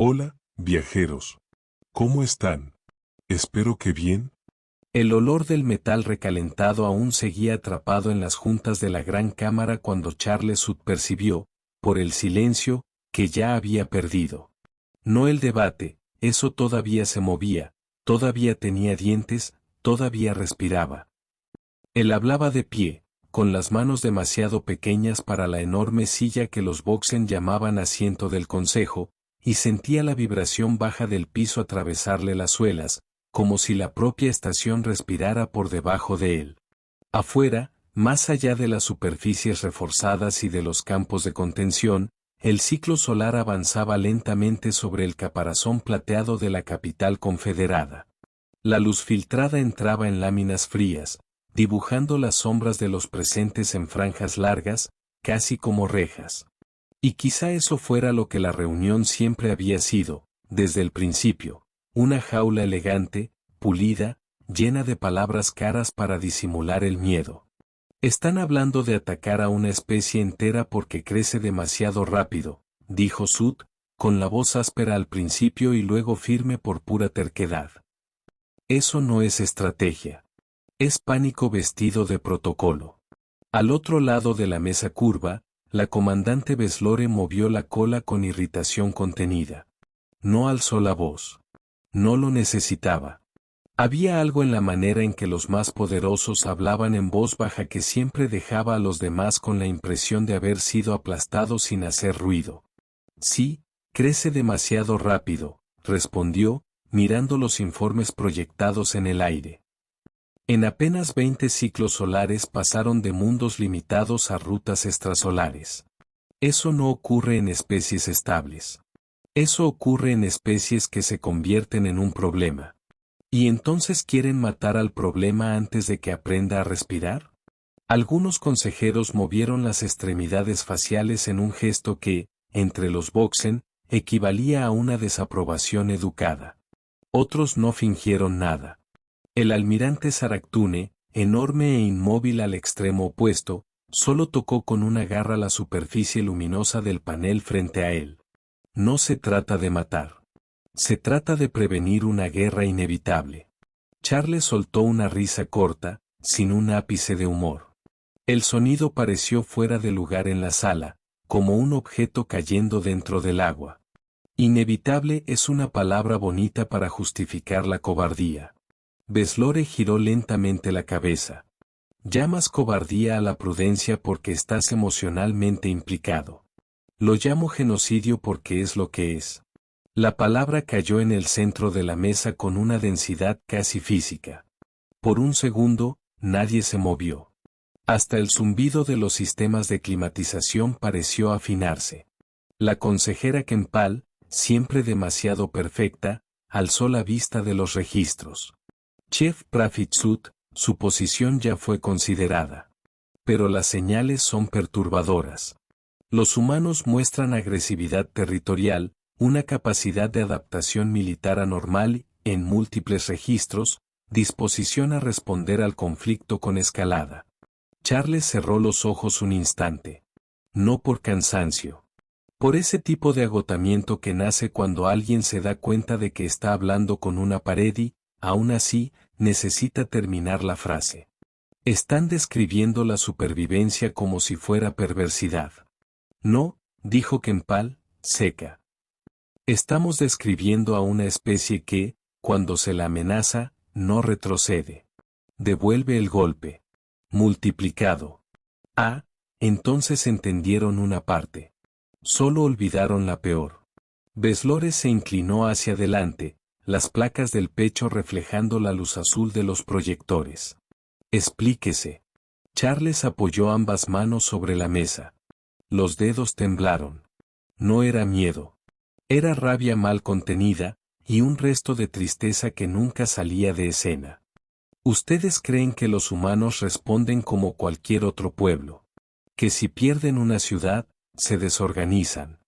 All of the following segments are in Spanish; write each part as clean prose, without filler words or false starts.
Hola, viajeros. ¿Cómo están? Espero que bien. El olor del metal recalentado aún seguía atrapado en las juntas de la gran cámara cuando Charles Sud percibió, por el silencio, que ya había perdido. No el debate, eso todavía se movía, todavía tenía dientes, todavía respiraba. Él hablaba de pie, con las manos demasiado pequeñas para la enorme silla que los Boxen llamaban asiento del consejo, y sentía la vibración baja del piso atravesarle las suelas, como si la propia estación respirara por debajo de él. Afuera, más allá de las superficies reforzadas y de los campos de contención, el ciclo solar avanzaba lentamente sobre el caparazón plateado de la capital confederada. La luz filtrada entraba en láminas frías, dibujando las sombras de los presentes en franjas largas, casi como rejas. Y quizá eso fuera lo que la reunión siempre había sido, desde el principio, una jaula elegante, pulida, llena de palabras caras para disimular el miedo. Están hablando de atacar a una especie entera porque crece demasiado rápido, dijo Sud, con la voz áspera al principio y luego firme por pura terquedad. Eso no es estrategia. Es pánico vestido de protocolo. Al otro lado de la mesa curva, la comandante Veslore movió la cola con irritación contenida. No alzó la voz. No lo necesitaba. Había algo en la manera en que los más poderosos hablaban en voz baja que siempre dejaba a los demás con la impresión de haber sido aplastados sin hacer ruido. Sí, crece demasiado rápido, respondió, mirando los informes proyectados en el aire. En apenas 20 ciclos solares pasaron de mundos limitados a rutas extrasolares. Eso no ocurre en especies estables. Eso ocurre en especies que se convierten en un problema. ¿Y entonces quieren matar al problema antes de que aprenda a respirar? Algunos consejeros movieron las extremidades faciales en un gesto que, entre los Boxen, equivalía a una desaprobación educada. Otros no fingieron nada. El almirante Saractune, enorme e inmóvil al extremo opuesto, solo tocó con una garra la superficie luminosa del panel frente a él. No se trata de matar. Se trata de prevenir una guerra inevitable. Charles soltó una risa corta, sin un ápice de humor. El sonido pareció fuera de lugar en la sala, como un objeto cayendo dentro del agua. Inevitable es una palabra bonita para justificar la cobardía. Veslore giró lentamente la cabeza. Llamas cobardía a la prudencia porque estás emocionalmente implicado. Lo llamo genocidio porque es lo que es. La palabra cayó en el centro de la mesa con una densidad casi física. Por un segundo, nadie se movió. Hasta el zumbido de los sistemas de climatización pareció afinarse. La consejera Kempal, siempre demasiado perfecta, alzó la vista de los registros. Chef Prafit Sud, su posición ya fue considerada. Pero las señales son perturbadoras. Los humanos muestran agresividad territorial, una capacidad de adaptación militar anormal, en múltiples registros, disposición a responder al conflicto con escalada. Charles cerró los ojos un instante. No por cansancio. Por ese tipo de agotamiento que nace cuando alguien se da cuenta de que está hablando con una pared y, aún así, necesita terminar la frase. Están describiendo la supervivencia como si fuera perversidad. No, dijo Kempal, seca. Estamos describiendo a una especie que, cuando se la amenaza, no retrocede. Devuelve el golpe. Multiplicado. Ah, entonces entendieron una parte. Solo olvidaron la peor. Veslore se inclinó hacia adelante, las placas del pecho reflejando la luz azul de los proyectores. Explíquese. Charles apoyó ambas manos sobre la mesa. Los dedos temblaron. No era miedo. Era rabia mal contenida, y un resto de tristeza que nunca salía de escena. Ustedes creen que los humanos responden como cualquier otro pueblo. Que si pierden una ciudad, se desorganizan.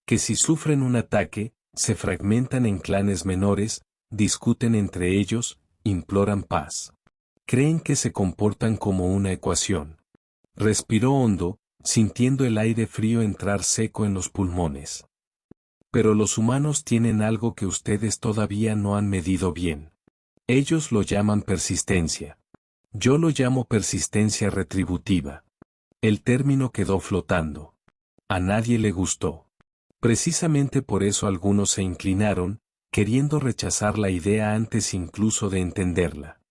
Que si sufren un ataque, se fragmentan en clanes menores, discuten entre ellos, imploran paz. Creen que se comportan como una ecuación. Respiró hondo, sintiendo el aire frío entrar seco en los pulmones. Pero los humanos tienen algo que ustedes todavía no han medido bien. Ellos lo llaman persistencia. Yo lo llamo persistencia retributiva. El término quedó flotando. A nadie le gustó. Precisamente por eso algunos se inclinaron, queriendo rechazar la idea antes incluso de entenderla.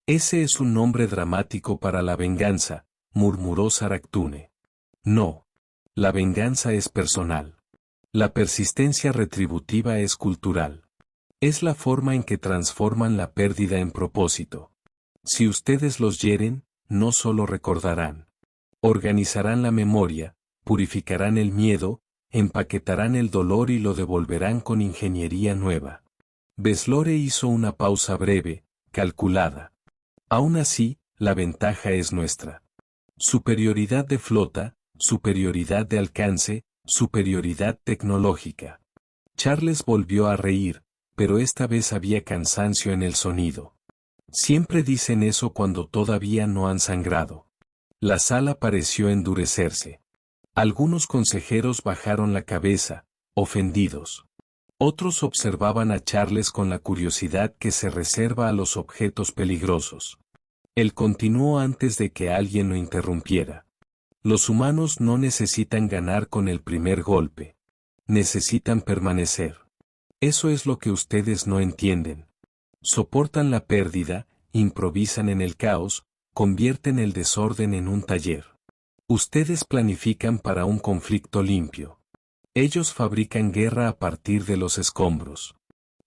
Ese es un nombre dramático para la venganza, murmuró Saractune. No. La venganza es personal. La persistencia retributiva es cultural. Es la forma en que transforman la pérdida en propósito. Si ustedes los hieren, no solo recordarán. Organizarán la memoria, purificarán el miedo, empaquetarán el dolor y lo devolverán con ingeniería nueva. Beslore hizo una pausa breve, calculada. Aún así, la ventaja es nuestra. Superioridad de flota, superioridad de alcance, superioridad tecnológica. Charles volvió a reír, pero esta vez había cansancio en el sonido. Siempre dicen eso cuando todavía no han sangrado. La sala pareció endurecerse. Algunos consejeros bajaron la cabeza, ofendidos. Otros observaban a Charles con la curiosidad que se reserva a los objetos peligrosos. Él continuó antes de que alguien lo interrumpiera. Los humanos no necesitan ganar con el primer golpe. Necesitan permanecer. Eso es lo que ustedes no entienden. Soportan la pérdida, improvisan en el caos, convierten el desorden en un taller. Ustedes planifican para un conflicto limpio. Ellos fabrican guerra a partir de los escombros.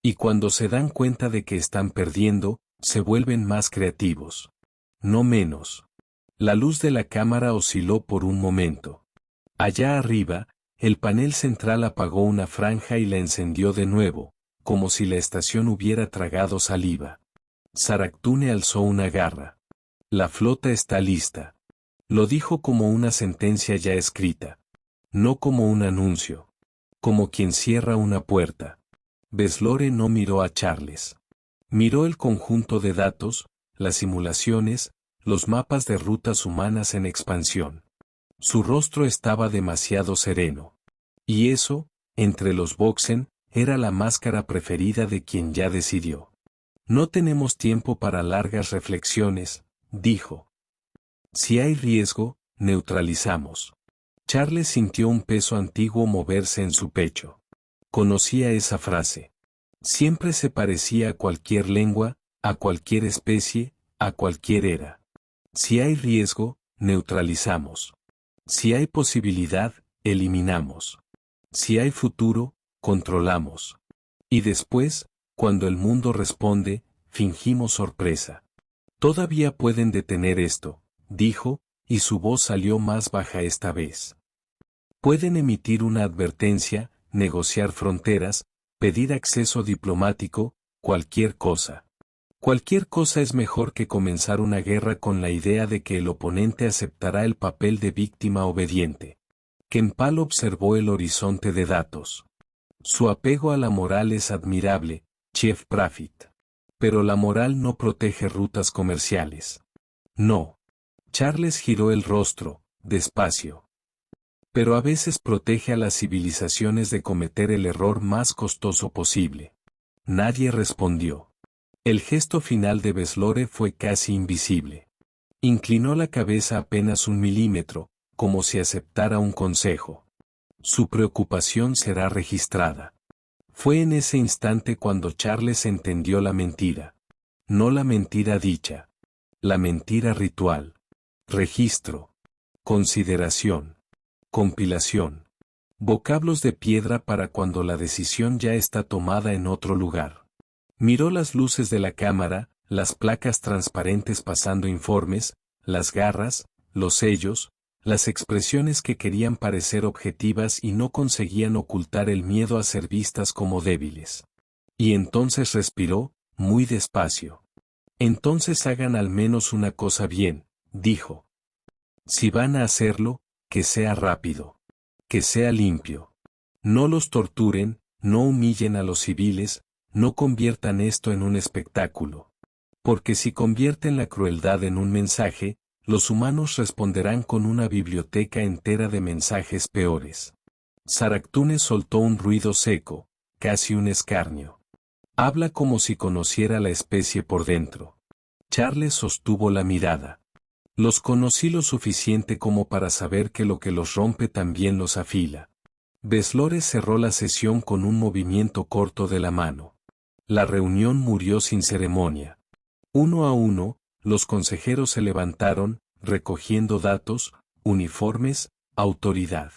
Y cuando se dan cuenta de que están perdiendo, se vuelven más creativos. No menos. La luz de la cámara osciló por un momento. Allá arriba, el panel central apagó una franja y la encendió de nuevo, como si la estación hubiera tragado saliva. Saractune alzó una garra. La flota está lista. Lo dijo como una sentencia ya escrita. No como un anuncio. Como quien cierra una puerta. Beslore no miró a Charles. Miró el conjunto de datos, las simulaciones, los mapas de rutas humanas en expansión. Su rostro estaba demasiado sereno. Y eso, entre los Boxen, era la máscara preferida de quien ya decidió. No tenemos tiempo para largas reflexiones, dijo. Si hay riesgo, neutralizamos. Charles sintió un peso antiguo moverse en su pecho. Conocía esa frase. Siempre se parecía a cualquier lengua, a cualquier especie, a cualquier era. Si hay riesgo, neutralizamos. Si hay posibilidad, eliminamos. Si hay futuro, controlamos. Y después, cuando el mundo responde, fingimos sorpresa. Todavía pueden detener esto, dijo, y su voz salió más baja esta vez. Pueden emitir una advertencia, negociar fronteras, pedir acceso diplomático, cualquier cosa. Cualquier cosa es mejor que comenzar una guerra con la idea de que el oponente aceptará el papel de víctima obediente. Kempal observó el horizonte de datos. Su apego a la moral es admirable, Chief Profit. Pero la moral no protege rutas comerciales. No. Charles giró el rostro, despacio. Pero a veces protege a las civilizaciones de cometer el error más costoso posible. Nadie respondió. El gesto final de Beslore fue casi invisible. Inclinó la cabeza apenas 1 milímetro, como si aceptara un consejo. Su preocupación será registrada. Fue en ese instante cuando Charles entendió la mentira. No la mentira dicha. La mentira ritual. Registro. Consideración. Compilación. Vocablos de piedra para cuando la decisión ya está tomada en otro lugar. Miró las luces de la cámara, las placas transparentes pasando informes, las garras, los sellos, las expresiones que querían parecer objetivas y no conseguían ocultar el miedo a ser vistas como débiles. Y entonces respiró, muy despacio. Entonces hagan al menos una cosa bien, dijo. Si van a hacerlo, que sea rápido. Que sea limpio. No los torturen, no humillen a los civiles, no conviertan esto en un espectáculo. Porque si convierten la crueldad en un mensaje, los humanos responderán con una biblioteca entera de mensajes peores. Saractune soltó un ruido seco, casi un escarnio. Habla como si conociera la especie por dentro. Charles sostuvo la mirada. Los conocí lo suficiente como para saber que lo que los rompe también los afila. Beslore cerró la sesión con un movimiento corto de la mano. La reunión murió sin ceremonia. Uno a uno, los consejeros se levantaron, recogiendo datos, uniformes, autoridad.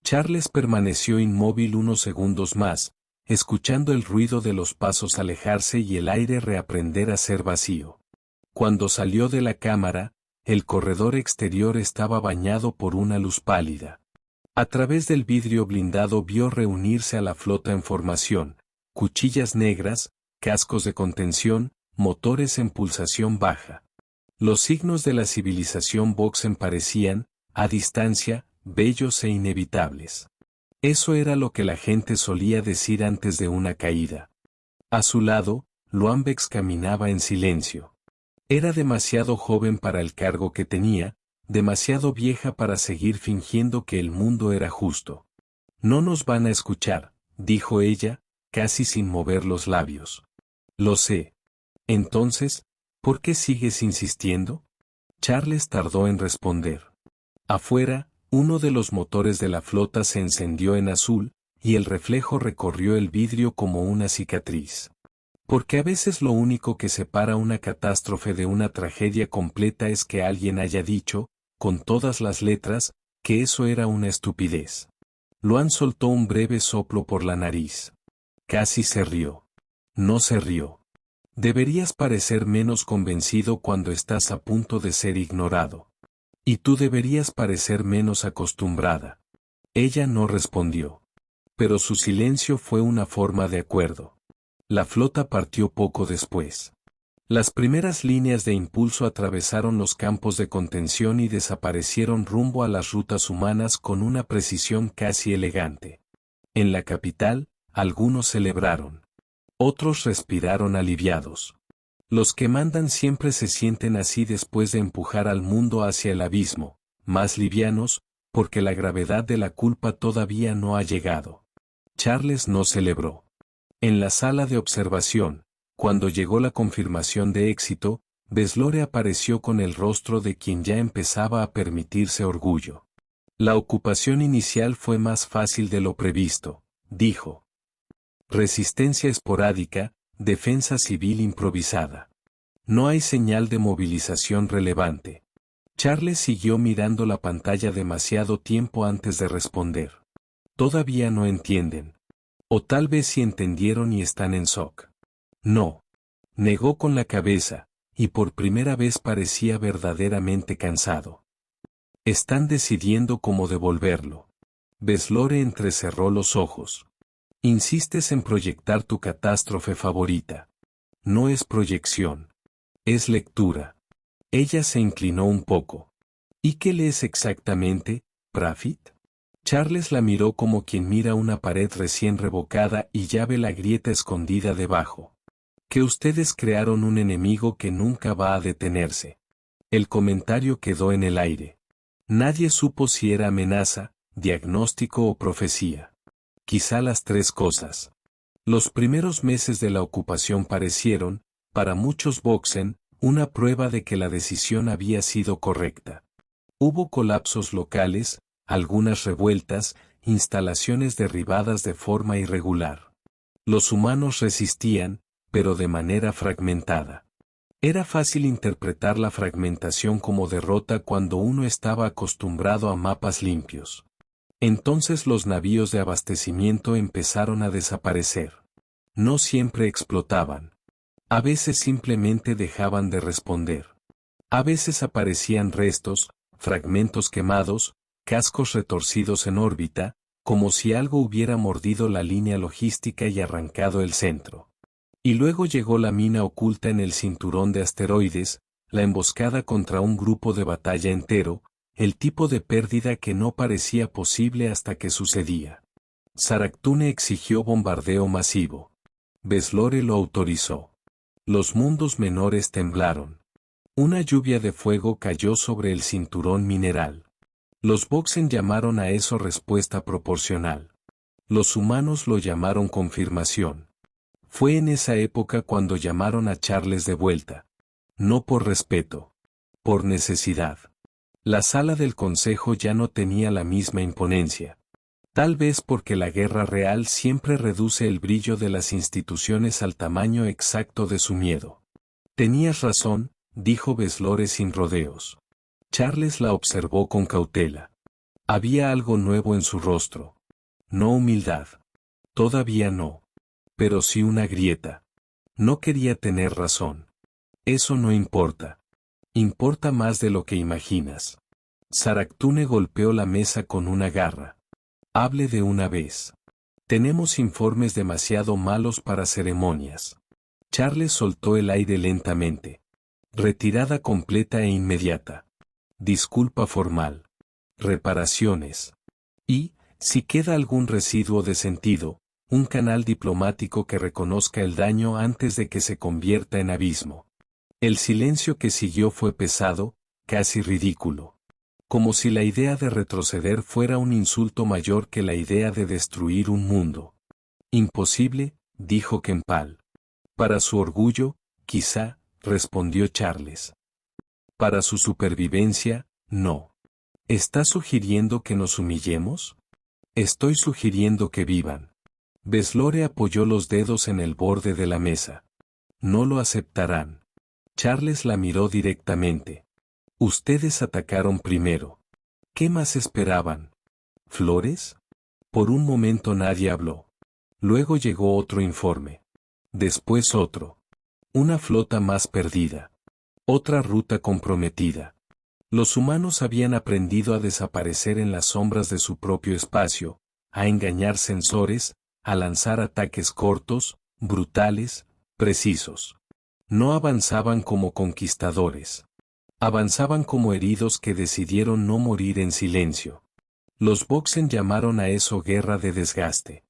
Charles permaneció inmóvil unos segundos más, escuchando el ruido de los pasos alejarse y el aire reaprender a ser vacío. Cuando salió de la cámara, el corredor exterior estaba bañado por una luz pálida. A través del vidrio blindado vio reunirse a la flota en formación, cuchillas negras, cascos de contención, motores en pulsación baja. Los signos de la civilización Voxen parecían, a distancia, bellos e inevitables. Eso era lo que la gente solía decir antes de una caída. A su lado, Luambex caminaba en silencio. Era demasiado joven para el cargo que tenía, demasiado vieja para seguir fingiendo que el mundo era justo. No nos van a escuchar, dijo ella, casi sin mover los labios. Lo sé. Entonces, ¿por qué sigues insistiendo? Charles tardó en responder. Afuera, uno de los motores de la flota se encendió en azul, y el reflejo recorrió el vidrio como una cicatriz. Porque a veces lo único que separa una catástrofe de una tragedia completa es que alguien haya dicho, con todas las letras, que eso era una estupidez. Luan soltó un breve soplo por la nariz. Casi se rió. No se rió. Deberías parecer menos convencido cuando estás a punto de ser ignorado. Y tú deberías parecer menos acostumbrada. Ella no respondió. Pero su silencio fue una forma de acuerdo. La flota partió poco después. Las primeras líneas de impulso atravesaron los campos de contención y desaparecieron rumbo a las rutas humanas con una precisión casi elegante. En la capital, algunos celebraron. Otros respiraron aliviados. Los que mandan siempre se sienten así después de empujar al mundo hacia el abismo, más livianos, porque la gravedad de la culpa todavía no ha llegado. Charles no celebró. En la sala de observación, cuando llegó la confirmación de éxito, Beslore apareció con el rostro de quien ya empezaba a permitirse orgullo. La ocupación inicial fue más fácil de lo previsto, dijo. Resistencia esporádica, defensa civil improvisada. No hay señal de movilización relevante. Charles siguió mirando la pantalla demasiado tiempo antes de responder. Todavía no entienden. O tal vez sí entendieron y están en shock. No. Negó con la cabeza, y por primera vez parecía verdaderamente cansado. Están decidiendo cómo devolverlo. Beslore entrecerró los ojos. Insistes en proyectar tu catástrofe favorita. No es proyección. Es lectura. Ella se inclinó un poco. ¿Y qué lees exactamente, Prafit? Charles la miró como quien mira una pared recién revocada y ya ve la grieta escondida debajo. Que ustedes crearon un enemigo que nunca va a detenerse. El comentario quedó en el aire. Nadie supo si era amenaza, diagnóstico o profecía. Quizá las tres cosas. Los primeros meses de la ocupación parecieron, para muchos Voxen, una prueba de que la decisión había sido correcta. Hubo colapsos locales, algunas revueltas, instalaciones derribadas de forma irregular. Los humanos resistían, pero de manera fragmentada. Era fácil interpretar la fragmentación como derrota cuando uno estaba acostumbrado a mapas limpios. Entonces los navíos de abastecimiento empezaron a desaparecer. No siempre explotaban. A veces simplemente dejaban de responder. A veces aparecían restos, fragmentos quemados, cascos retorcidos en órbita, como si algo hubiera mordido la línea logística y arrancado el centro. Y luego llegó la mina oculta en el cinturón de asteroides, la emboscada contra un grupo de batalla entero, el tipo de pérdida que no parecía posible hasta que sucedía. Saractune exigió bombardeo masivo. Beslore lo autorizó. Los mundos menores temblaron. Una lluvia de fuego cayó sobre el cinturón mineral. Los Boxen llamaron a eso respuesta proporcional. Los humanos lo llamaron confirmación. Fue en esa época cuando llamaron a Charles de vuelta. No por respeto. Por necesidad. La sala del consejo ya no tenía la misma imponencia. Tal vez porque la guerra real siempre reduce el brillo de las instituciones al tamaño exacto de su miedo. Tenías razón, dijo Beslore sin rodeos. Charles la observó con cautela. Había algo nuevo en su rostro. No humildad. Todavía no. Pero sí una grieta. No quería tener razón. Eso no importa. Importa más de lo que imaginas. Saractune golpeó la mesa con una garra. Hable de una vez. Tenemos informes demasiado malos para ceremonias. Charles soltó el aire lentamente. Retirada completa e inmediata. Disculpa formal. Reparaciones. Y, si queda algún residuo de sentido, un canal diplomático que reconozca el daño antes de que se convierta en abismo. El silencio que siguió fue pesado, casi ridículo. Como si la idea de retroceder fuera un insulto mayor que la idea de destruir un mundo. Imposible, dijo Kempal. Para su orgullo, quizá, respondió Charles. Para su supervivencia, no. ¿Estás sugiriendo que nos humillemos? Estoy sugiriendo que vivan. Beslore apoyó los dedos en el borde de la mesa. No lo aceptarán. Charles la miró directamente. Ustedes atacaron primero. ¿Qué más esperaban? ¿Flores? Por un momento nadie habló. Luego llegó otro informe. Después otro. Una flota más perdida. Otra ruta comprometida. Los humanos habían aprendido a desaparecer en las sombras de su propio espacio, a engañar sensores, a lanzar ataques cortos, brutales, precisos. No avanzaban como conquistadores. Avanzaban como heridos que decidieron no morir en silencio. Los Boxen llamaron a eso guerra de desgaste.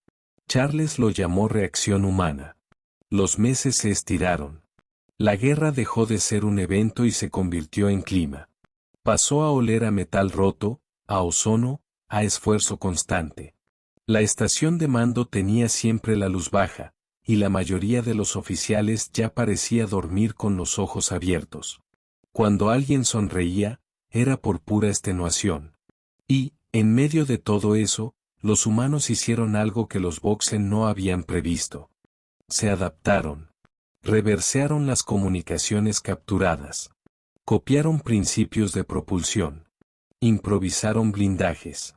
Charles lo llamó reacción humana. Los meses se estiraron. La guerra dejó de ser un evento y se convirtió en clima. Pasó a oler a metal roto, a ozono, a esfuerzo constante. La estación de mando tenía siempre la luz baja, y la mayoría de los oficiales ya parecía dormir con los ojos abiertos. Cuando alguien sonreía, era por pura extenuación. Y, en medio de todo eso, los humanos hicieron algo que los Boxen no habían previsto. Se adaptaron. Reversearon las comunicaciones capturadas. Copiaron principios de propulsión. Improvisaron blindajes.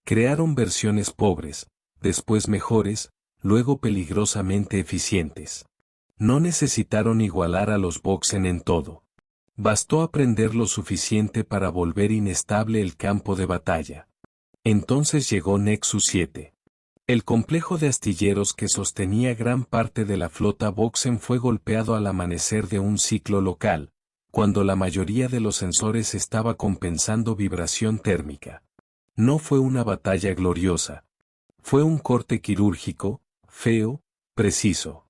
Crearon versiones pobres, después mejores, luego peligrosamente eficientes. No necesitaron igualar a los Boxen en todo. Bastó aprender lo suficiente para volver inestable el campo de batalla. Entonces llegó Nexus 7. El complejo de astilleros que sostenía gran parte de la flota Boxen fue golpeado al amanecer de un ciclo local, cuando la mayoría de los sensores estaba compensando vibración térmica. No fue una batalla gloriosa. Fue un corte quirúrgico, feo, preciso.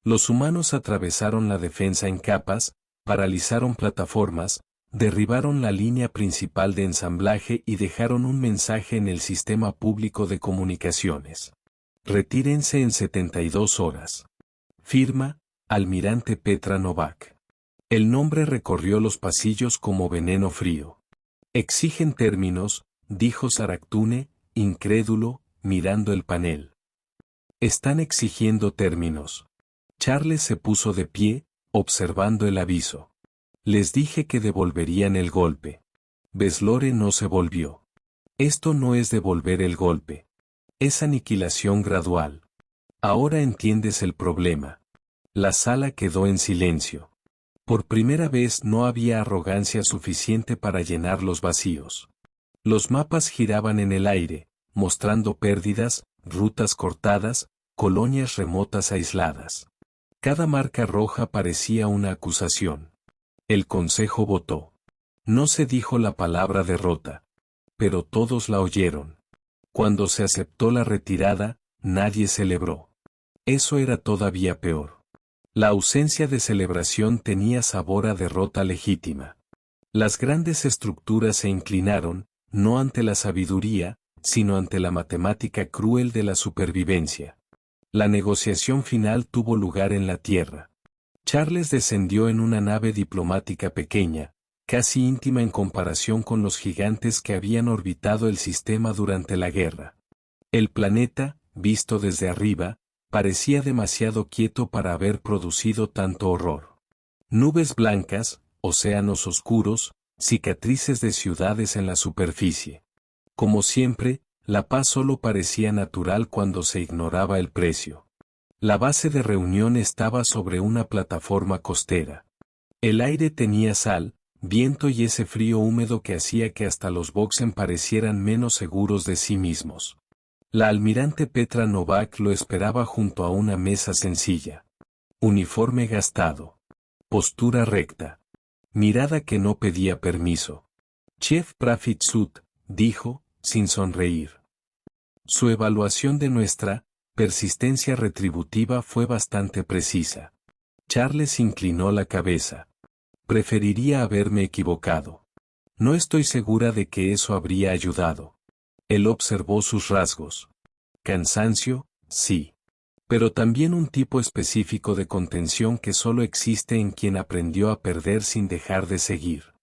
Los humanos atravesaron la defensa en capas, paralizaron plataformas, derribaron la línea principal de ensamblaje y dejaron un mensaje en el sistema público de comunicaciones. Retírense en 72 horas. Firma, Almirante Petra Novak. El nombre recorrió los pasillos como veneno frío. Exigen términos, dijo Saractune, incrédulo, mirando el panel. Están exigiendo términos. Charles se puso de pie, observando el aviso. Les dije que devolverían el golpe. Beslore no se volvió. Esto no es devolver el golpe. Es aniquilación gradual. Ahora entiendes el problema. La sala quedó en silencio. Por primera vez no había arrogancia suficiente para llenar los vacíos. Los mapas giraban en el aire, mostrando pérdidas, rutas cortadas, colonias remotas aisladas. Cada marca roja parecía una acusación. El consejo votó. No se dijo la palabra derrota. Pero todos la oyeron. Cuando se aceptó la retirada, nadie celebró. Eso era todavía peor. La ausencia de celebración tenía sabor a derrota legítima. Las grandes estructuras se inclinaron, no ante la sabiduría, sino ante la matemática cruel de la supervivencia. La negociación final tuvo lugar en la Tierra. Charles descendió en una nave diplomática pequeña, casi íntima en comparación con los gigantes que habían orbitado el sistema durante la guerra. El planeta, visto desde arriba, parecía demasiado quieto para haber producido tanto horror. Nubes blancas, océanos oscuros, cicatrices de ciudades en la superficie. Como siempre, la paz solo parecía natural cuando se ignoraba el precio. La base de reunión estaba sobre una plataforma costera. El aire tenía sal, viento y ese frío húmedo que hacía que hasta los boxen parecieran menos seguros de sí mismos. La almirante Petra Novak lo esperaba junto a una mesa sencilla. Uniforme gastado. Postura recta. Mirada que no pedía permiso. Chef Profit Sud, dijo, sin sonreír. Su evaluación de nuestra persistencia retributiva fue bastante precisa. Charles inclinó la cabeza. Preferiría haberme equivocado. No estoy segura de que eso habría ayudado. Él observó sus rasgos. Cansancio, sí. Pero también un tipo específico de contención que solo existe en quien aprendió a perder sin dejar de seguir.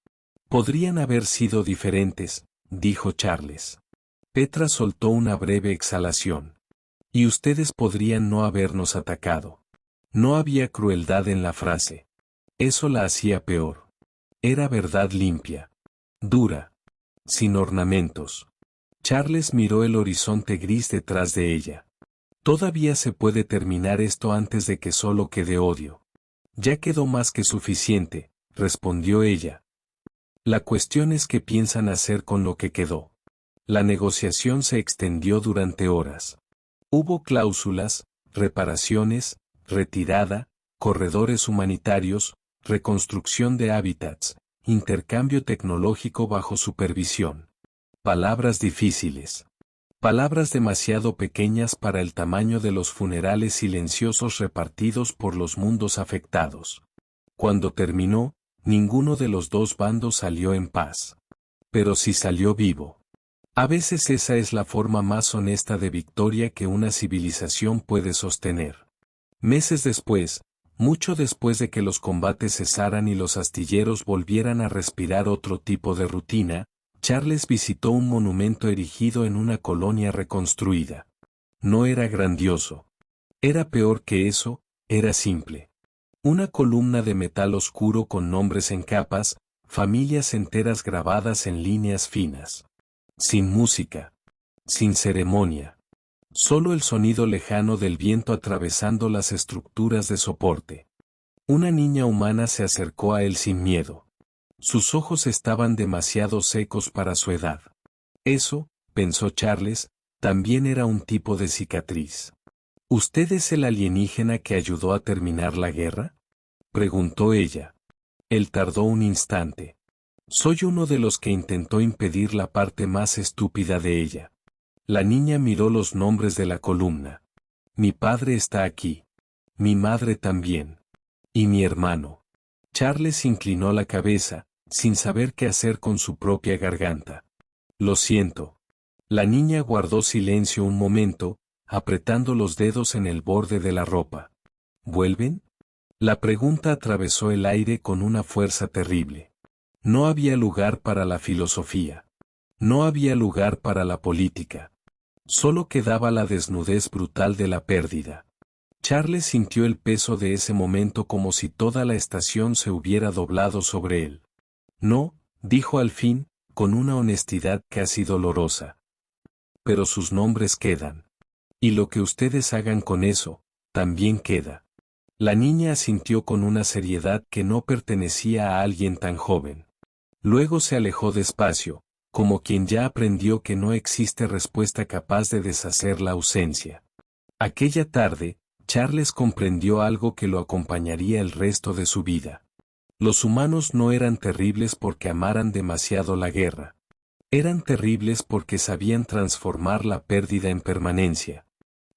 Podrían haber sido diferentes, dijo Charles. Petra soltó una breve exhalación. Y ustedes podrían no habernos atacado. No había crueldad en la frase. Eso la hacía peor. Era verdad limpia. Dura. Sin ornamentos. Charles miró el horizonte gris detrás de ella. Todavía se puede terminar esto antes de que solo quede odio. Ya quedó más que suficiente, respondió ella. La cuestión es qué piensan hacer con lo que quedó. La negociación se extendió durante horas. Hubo cláusulas, reparaciones, retirada, corredores humanitarios, reconstrucción de hábitats, intercambio tecnológico bajo supervisión. Palabras difíciles. Palabras demasiado pequeñas para el tamaño de los funerales silenciosos repartidos por los mundos afectados. Cuando terminó, ninguno de los dos bandos salió en paz. Pero sí salió vivo. A veces esa es la forma más honesta de victoria que una civilización puede sostener. Meses después, mucho después de que los combates cesaran y los astilleros volvieran a respirar otro tipo de rutina, Charles visitó un monumento erigido en una colonia reconstruida. No era grandioso. Era peor que eso, era simple. Una columna de metal oscuro con nombres en capas, familias enteras grabadas en líneas finas. Sin música. Sin ceremonia. Solo el sonido lejano del viento atravesando las estructuras de soporte. Una niña humana se acercó a él sin miedo. Sus ojos estaban demasiado secos para su edad. Eso, pensó Charles, también era un tipo de cicatriz. ¿Usted es el alienígena que ayudó a terminar la guerra?, preguntó ella. Él tardó un instante. Soy uno de los que intentó impedir la parte más estúpida de ella. La niña miró los nombres de la columna. Mi padre está aquí. Mi madre también. Y mi hermano. Charles inclinó la cabeza, sin saber qué hacer con su propia garganta. Lo siento. La niña guardó silencio un momento, apretando los dedos en el borde de la ropa. ¿Vuelven? La pregunta atravesó el aire con una fuerza terrible. No había lugar para la filosofía. No había lugar para la política. Solo quedaba la desnudez brutal de la pérdida. Charles sintió el peso de ese momento como si toda la estación se hubiera doblado sobre él. No, dijo al fin, con una honestidad casi dolorosa. Pero sus nombres quedan. Y lo que ustedes hagan con eso, también queda. La niña asintió con una seriedad que no pertenecía a alguien tan joven. Luego se alejó despacio, como quien ya aprendió que no existe respuesta capaz de deshacer la ausencia. Aquella tarde, Charles comprendió algo que lo acompañaría el resto de su vida. Los humanos no eran terribles porque amaran demasiado la guerra. Eran terribles porque sabían transformar la pérdida en permanencia.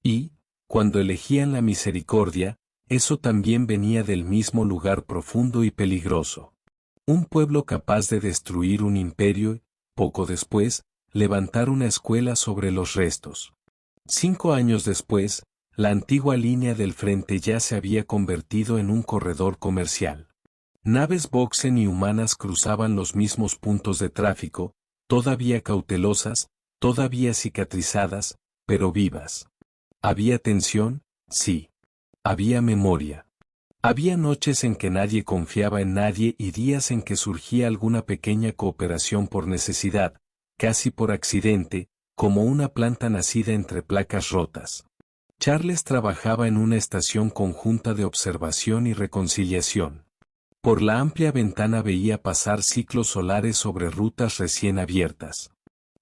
Y, cuando elegían la misericordia, eso también venía del mismo lugar profundo y peligroso. Un pueblo capaz de destruir un imperio, poco después, levantar una escuela sobre los restos. 5 años después, la antigua línea del frente ya se había convertido en un corredor comercial. Naves Boxen y humanas cruzaban los mismos puntos de tráfico, todavía cautelosas, todavía cicatrizadas, pero vivas. ¿Había tensión? Sí. Había memoria. Había noches en que nadie confiaba en nadie y días en que surgía alguna pequeña cooperación por necesidad, casi por accidente, como una planta nacida entre placas rotas. Charles trabajaba en una estación conjunta de observación y reconciliación. Por la amplia ventana veía pasar ciclos solares sobre rutas recién abiertas.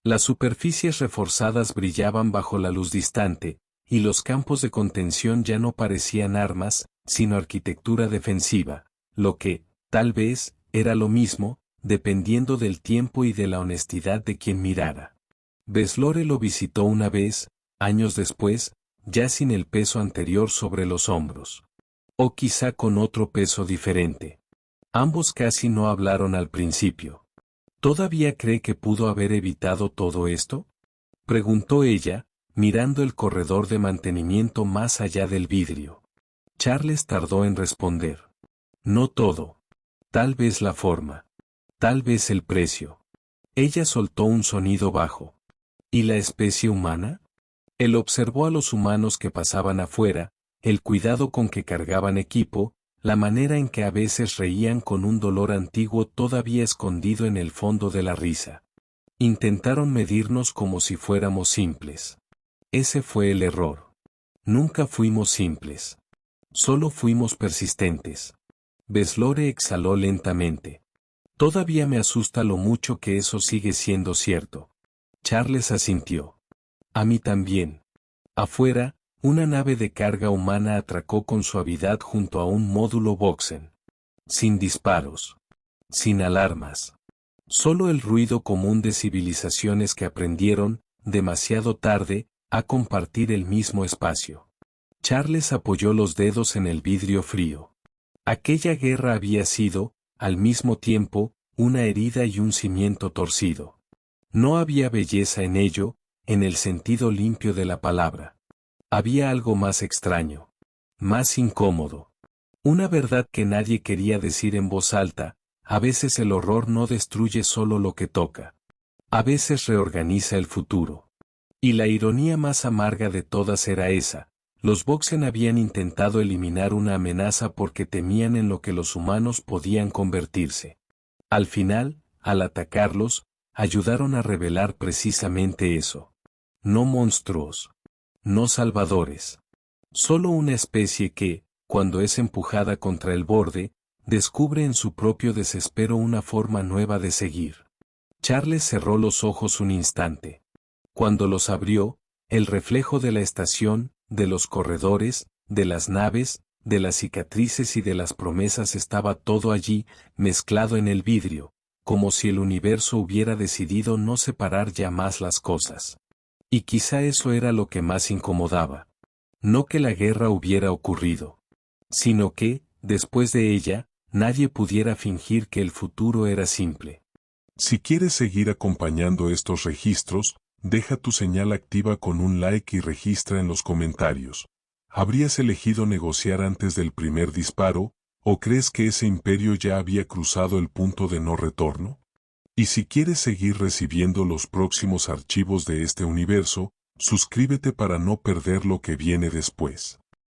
Las superficies reforzadas brillaban bajo la luz distante, y los campos de contención ya no parecían armas, sino arquitectura defensiva, lo que, tal vez, era lo mismo, dependiendo del tiempo y de la honestidad de quien mirara. Beslore lo visitó una vez, años después, ya sin el peso anterior sobre los hombros. O quizá con otro peso diferente. Ambos casi no hablaron al principio. ¿Todavía cree que pudo haber evitado todo esto?, preguntó ella, mirando el corredor de mantenimiento más allá del vidrio. Charles tardó en responder. No todo. Tal vez la forma. Tal vez el precio. Ella soltó un sonido bajo. ¿Y la especie humana? Él observó a los humanos que pasaban afuera, el cuidado con que cargaban equipo, la manera en que a veces reían con un dolor antiguo todavía escondido en el fondo de la risa. Intentaron medirnos como si fuéramos simples. Ese fue el error. Nunca fuimos simples. Solo fuimos persistentes. Beslore exhaló lentamente. Todavía me asusta lo mucho que eso sigue siendo cierto. Charles asintió. A mí también. Afuera, una nave de carga humana atracó con suavidad junto a un módulo Boxen. Sin disparos. Sin alarmas. Solo el ruido común de civilizaciones que aprendieron, demasiado tarde, a compartir el mismo espacio. Charles apoyó los dedos en el vidrio frío. Aquella guerra había sido, al mismo tiempo, una herida y un cimiento torcido. No había belleza en ello, en el sentido limpio de la palabra. Había algo más extraño. Más incómodo. Una verdad que nadie quería decir en voz alta: a veces el horror no destruye solo lo que toca. A veces reorganiza el futuro. Y la ironía más amarga de todas era esa: los Boxen habían intentado eliminar una amenaza porque temían en lo que los humanos podían convertirse. Al final, al atacarlos, ayudaron a revelar precisamente eso. No monstruos. No salvadores. Solo una especie que, cuando es empujada contra el borde, descubre en su propio desespero una forma nueva de seguir. Charles cerró los ojos un instante. Cuando los abrió, el reflejo de la estación, de los corredores, de las naves, de las cicatrices y de las promesas estaba todo allí, mezclado en el vidrio, como si el universo hubiera decidido no separar ya más las cosas. Y quizá eso era lo que más incomodaba. No que la guerra hubiera ocurrido, sino que, después de ella, nadie pudiera fingir que el futuro era simple. Si quieres seguir acompañando estos registros, deja tu señal activa con un like y registra en los comentarios. ¿Habrías elegido negociar antes del primer disparo, o crees que ese imperio ya había cruzado el punto de no retorno? Y si quieres seguir recibiendo los próximos archivos de este universo, suscríbete para no perder lo que viene después.